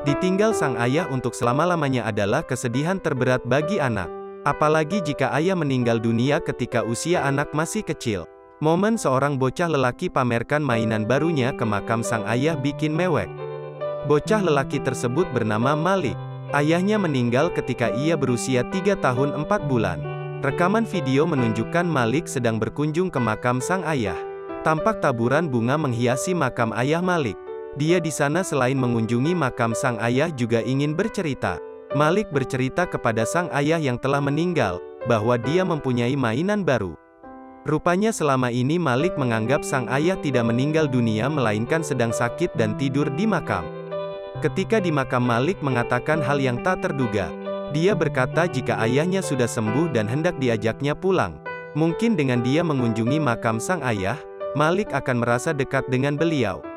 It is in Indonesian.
Ditinggal sang ayah untuk selama-lamanya adalah kesedihan terberat bagi anak. Apalagi jika ayah meninggal dunia ketika usia anak masih kecil. Momen seorang bocah lelaki pamerkan mainan barunya ke makam sang ayah bikin mewek. Bocah lelaki tersebut bernama Malik. Ayahnya meninggal ketika ia berusia 3 tahun 4 bulan. Rekaman video menunjukkan Malik sedang berkunjung ke makam sang ayah. Tampak taburan bunga menghiasi makam ayah Malik. Dia di sana selain mengunjungi makam sang ayah juga ingin bercerita. Malik bercerita kepada sang ayah yang telah meninggal, bahwa dia mempunyai mainan baru. Rupanya selama ini Malik menganggap sang ayah tidak meninggal dunia melainkan sedang sakit dan tidur di makam. Ketika di makam Malik mengatakan hal yang tak terduga. Dia berkata jika ayahnya sudah sembuh dan hendak diajaknya pulang. Mungkin dengan dia mengunjungi makam sang ayah, Malik akan merasa dekat dengan beliau.